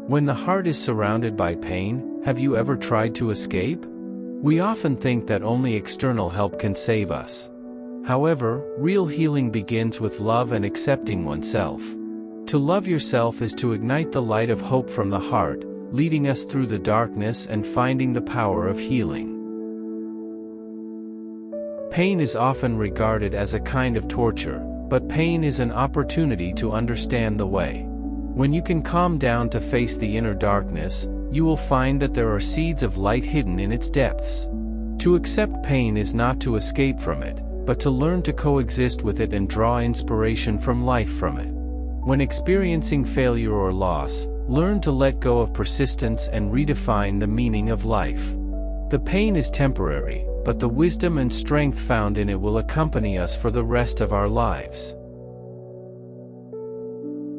When the heart is surrounded by pain, have you ever tried to escape? We often think that only external help can save us. However, real healing begins with love and accepting oneself. To love yourself is to ignite the light of hope from the heart, leading us through the darkness and finding the power of healing. Pain is often regarded as a kind of torture, but pain is an opportunity to understand the way. When you can calm down to face the inner darkness, you will find that there are seeds of light hidden in its depths. To accept pain is not to escape from it, but to learn to coexist with it and draw inspiration from life from it. When experiencing failure or loss, learn to let go of persistence and redefine the meaning of life. The pain is temporary, but the wisdom and strength found in it will accompany us for the rest of our lives.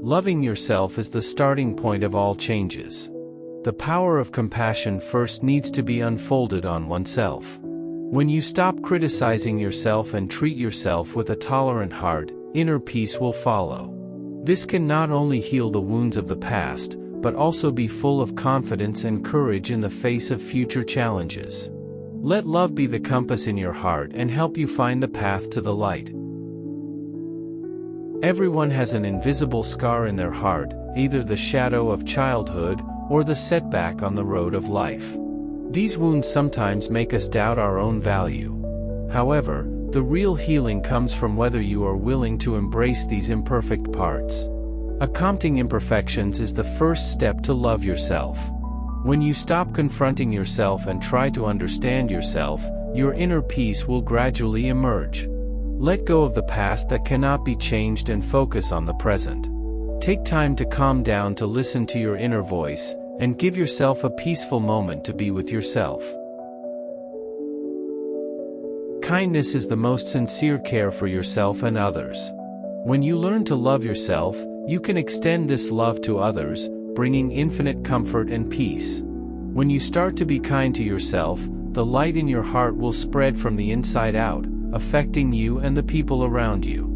Loving yourself is the starting point of all changes. The power of compassion first needs to be unfolded on oneself. When you stop criticizing yourself and treat yourself with a tolerant heart, inner peace will follow. This can not only heal the wounds of the past, but also be full of confidence and courage in the face of future challenges. Let love be the compass in your heart and help you find the path to the light. Everyone has an invisible scar in their heart, either the shadow of childhood or the setback on the road of life. These wounds sometimes make us doubt our own value. However, the real healing comes from whether you are willing to embrace these imperfect parts. Accepting imperfections is the first step to love yourself. When you stop confronting yourself and try to understand yourself, your inner peace will gradually emerge. Let go of the past that cannot be changed and focus on the present. Take time to calm down to listen to your inner voice, and give yourself a peaceful moment to be with yourself. Kindness is the most sincere care for yourself and others. When you learn to love yourself, you can extend this love to others, bringing infinite comfort and peace. When you start to be kind to yourself, the light in your heart will spread from the inside out, affecting you and the people around you.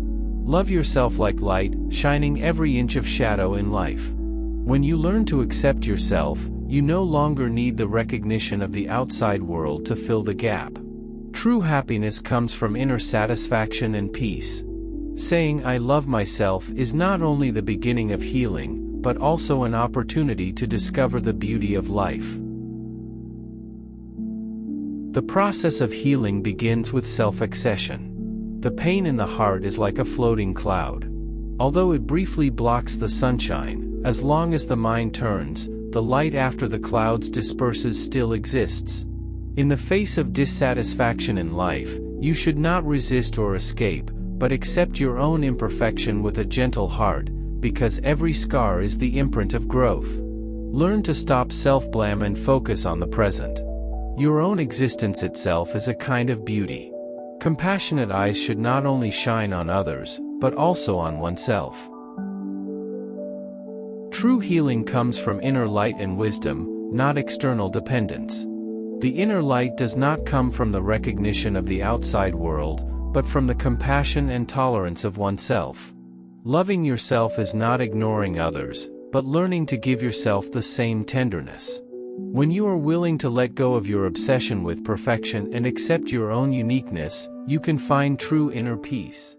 Love yourself like light, shining every inch of shadow in life. When you learn to accept yourself, you no longer need the recognition of the outside world to fill the gap. True happiness comes from inner satisfaction and peace. Saying "I love myself" is not only the beginning of healing, but also an opportunity to discover the beauty of life. The process of healing begins with self-accession. The pain in the heart is like a floating cloud. Although it briefly blocks the sunshine, as long as the mind turns, the light after the clouds disperses still exists. In the face of dissatisfaction in life, you should not resist or escape, but accept your own imperfection with a gentle heart, because every scar is the imprint of growth. Learn to stop self-blame and focus on the present. Your own existence itself is a kind of beauty. Compassionate eyes should not only shine on others, but also on oneself. True healing comes from inner light and wisdom, not external dependence. The inner light does not come from the recognition of the outside world, but from the compassion and tolerance of oneself. Loving yourself is not ignoring others, but learning to give yourself the same tenderness. When you are willing to let go of your obsession with perfection and accept your own uniqueness, you can find true inner peace.